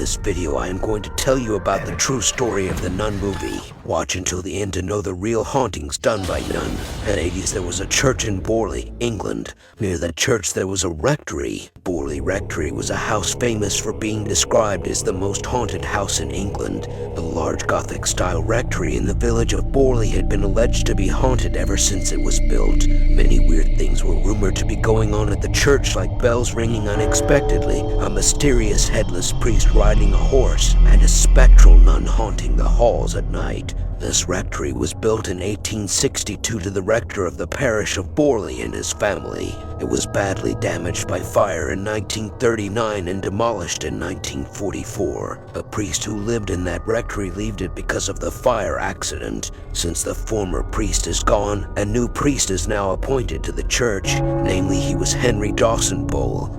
this video, I am going to tell you about the true story of the Nun movie. Watch until the end to know the real hauntings done by Nun. In the 80s, there was a church in Borley, England. Near that church, there was a rectory. Borley Rectory was a house famous for being described as the most haunted house in England. The large Gothic-style rectory in the village of Borley had been alleged to be haunted ever since it was built. Many weird things were rumored to be going on at the church, like bells ringing unexpectedly, a mysterious headless priest riding a horse, and a spectral nun haunting the halls at night. This rectory was built in 1862 to the rector of the parish of Borley and his family. It was badly damaged by fire in 1939 and demolished in 1944. A priest who lived in that rectory left it because of the fire accident. Since the former priest is gone, a new priest is now appointed to the church. Namely, he was Henry Dawson.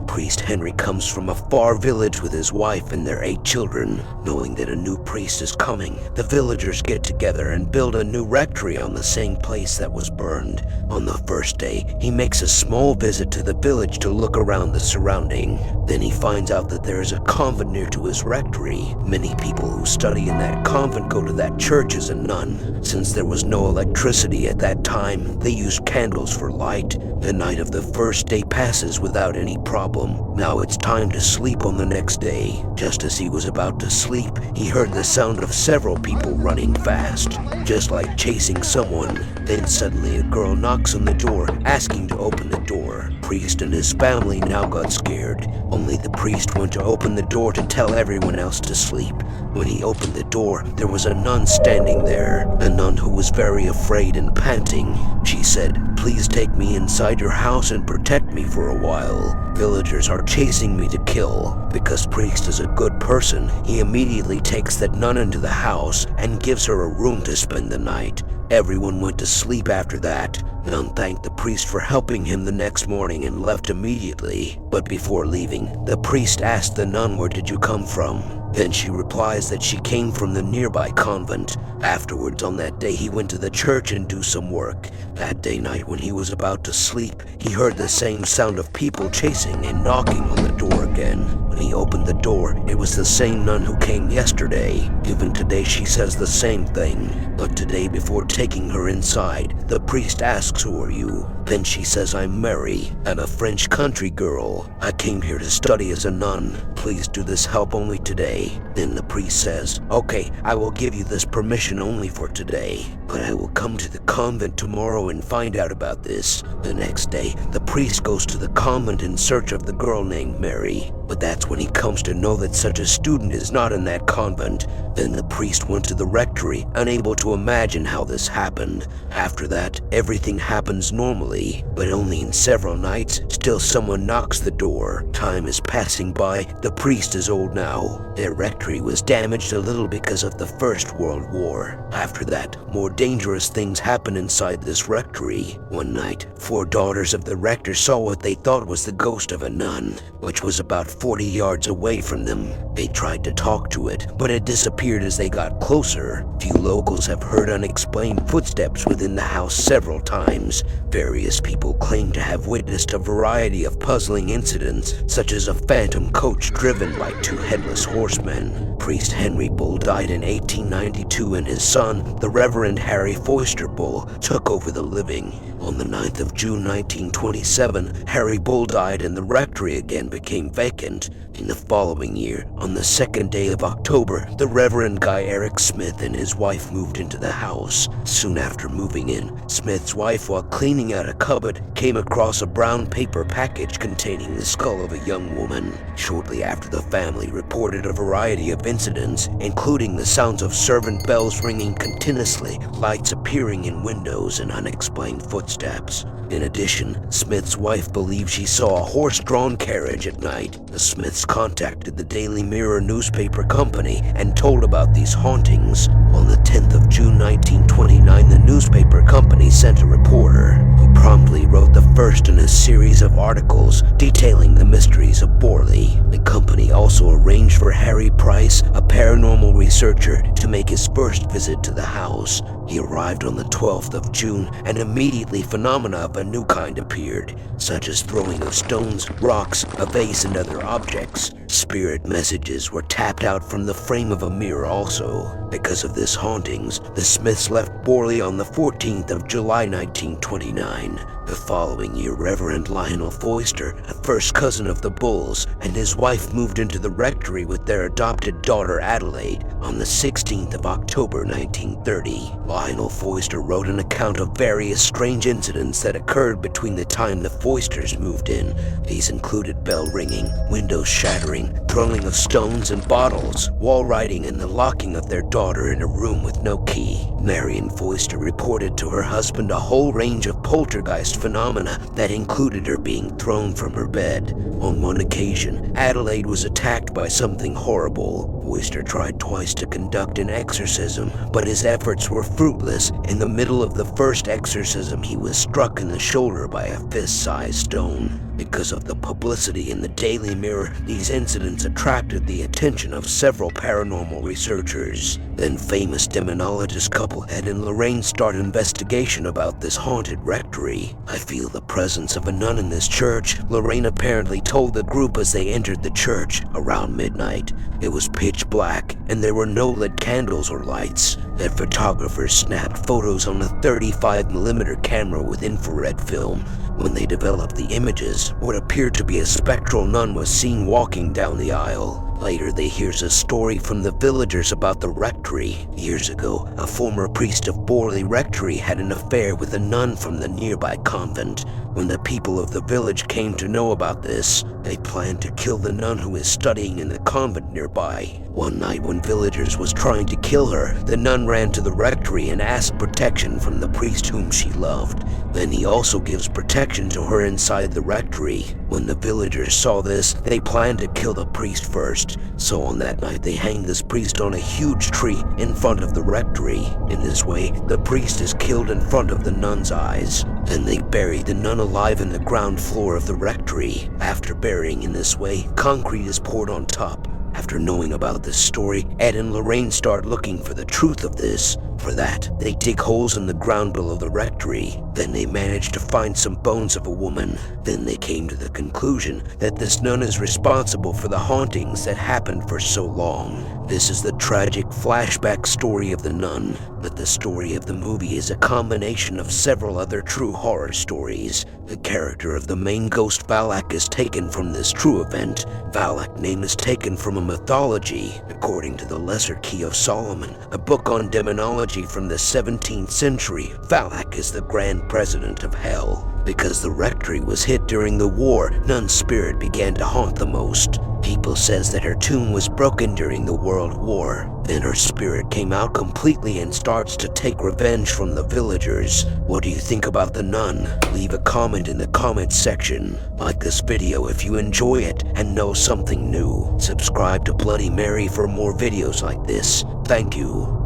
Priest Henry comes from a far village with his wife and their 8 children. Knowing that a new priest is coming, the villagers get together and build a new rectory on the same place that was burned. On the first day, he makes a small visit to the village to look around the surrounding. Then he finds out that there is a convent near to his rectory. Many people who study in that convent go to that church as a nun. Since there was no electricity at that time, they used candles for light. The night of the first day passes without any problem. Now it's time to sleep on the next day. Just as he was about to sleep, he heard the sound of several people running fast, just like chasing someone. Then suddenly a girl knocks on the door, asking to open the door. Priest and his family now got scared. Only the priest went to open the door to tell everyone else to sleep. When he opened the door, there was a nun standing there, a nun who was very afraid and panting. She said, "Please take me inside your house and protect me for a while. Villagers are chasing me to kill." Because priest is a good person, he immediately takes that nun into the house and gives her a room to spend the night. Everyone went to sleep after that. Nun thanked the priest for helping him the next morning and left immediately. But before leaving, the priest asked the nun, "Where did you come from?" Then she replies that she came from the nearby convent. Afterwards, on that day, he went to the church and do some work. That day night, when he was about to sleep, he heard the same sound of people chasing and knocking on the door again. When he opened the door, it was the same nun who came yesterday. Even today, she says the same thing. But today, before taking her inside, the priest asks, "Who are you?" Then she says, "I'm Mary. I'm a French country girl. I came here to study as a nun. Please do this help only today." Then the priest says, "Okay, I will give you this permission only for today, but I will come to the convent tomorrow and find out about this." The next day, the priest goes to the convent in search of the girl named Mary. But that's when he comes to know that such a student is not in that convent. Then the priest went to the rectory, unable to imagine how this happened. After that, everything happens normally, but only in several nights, still someone knocks the door. Time is passing by, the priest is old now. Their rectory was damaged a little because of the First World War. After that, more dangerous things happen inside this rectory. One night, 4 daughters of the rector saw what they thought was the ghost of a nun, which was about 40 yards away from them. They tried to talk to it, but it disappeared as they got closer. Few locals have heard unexplained footsteps within the house several times. Various people claim to have witnessed a variety of puzzling incidents, such as a phantom coach driven by 2 headless horsemen. Priest Henry Bull died in 1892 and his son, the Reverend Harry Foyster Bull, took over the living. On the 9th of June 1927, Harry Bull died and the rectory again became vacant. In the following year, on the 2nd day of October, the Reverend Guy Eric Smith and his wife moved into the house. Soon after moving in, Smith's wife, while cleaning out a cupboard, came across a brown paper package containing the skull of a young woman. Shortly after, the family reported a variety of incidents, including the sounds of servant bells ringing continuously, lights appearing in windows, and unexplained footsteps. In addition, Smith's wife believed she saw a horse-drawn carriage at night. The Smiths contacted the Daily Mirror newspaper company and told about these hauntings. On the 10th of June 1929, the newspaper company sent a reporter who promptly wrote the first in a series of articles detailing the mysteries of Borley. The company also arranged for Harry Price, a paranormal researcher, to make his first visit to the house. He arrived on the 12th of June, and immediately phenomena of a new kind appeared, such as throwing of stones, rocks, a vase, and other objects. Spirit messages were tapped out from the frame of a mirror also. Because of this hauntings, the Smiths left Borley on the 14th of July 1929. The following year, Reverend Lionel Foyster, a first cousin of the Bulls, and his wife moved into the rectory with their adopted daughter Adelaide on the 16th of October 1930. Lionel Foyster wrote an account of various strange incidents that occurred between the time the Foysters moved in. These included bell ringing, windows shattering, throwing of stones and bottles, wall writing, and the locking of their daughter in a room with no key. Marion Foyster reported to her husband a whole range of poltergeist phenomena that included her being thrown from her bed. On one occasion, Adelaide was attacked by something horrible. Foyster tried twice to conduct an exorcism, but his efforts were fruitless. In the middle of the first exorcism, he was struck in the shoulder by a fist-sized stone. Because of the publicity in the Daily Mirror, these incidents attracted the attention of several paranormal researchers. Then famous demonologist couple Ed and Lorraine start an investigation about this haunted rectory. "I feel the presence of a nun in this church," Lorraine apparently told the group as they entered the church around midnight. It was pitch black, and there were no lit candles or lights. Their photographers snapped photos on a 35mm camera with infrared film. When they developed the images, what appeared to be a spectral nun was seen walking down the aisle. Later, they hears a story from the villagers about the rectory. Years ago, a former priest of Borley Rectory had an affair with a nun from the nearby convent. When the people of the village came to know about this, they planned to kill the nun who is studying in the convent nearby. One night when villagers was trying to kill her, the nun ran to the rectory and asked protection from the priest whom she loved. Then he also gives protection to her inside the rectory. When the villagers saw this, they planned to kill the priest first. So on that night, they hanged this priest on a huge tree in front of the rectory. In this way, the priest is killed in front of the nun's eyes. Then they buried the nun alive in the ground floor of the rectory. After burying in this way, concrete is poured on top. After knowing about this story, Ed and Lorraine start looking for the truth of this. For that, they dig holes in the ground below the rectory. Then they manage to find some bones of a woman. Then they came to the conclusion that this nun is responsible for the hauntings that happened for so long. This is the tragic flashback story of the nun, but the story of the movie is a combination of several other true horror stories. The character of the main ghost Valak is taken from this true event. Valak name is taken from a mythology. According to the Lesser Key of Solomon, a book on demonology from the 17th century, Valak is the Grand President of Hell. Because the rectory was hit during the war, Nun's spirit began to haunt the most. People says that her tomb was broken during the World War. Then her spirit came out completely and starts to take revenge from the villagers. What do you think about the nun? Leave a comment in the comments section. Like this video if you enjoy it and know something new. Subscribe to Bloody Mary for more videos like this. Thank you.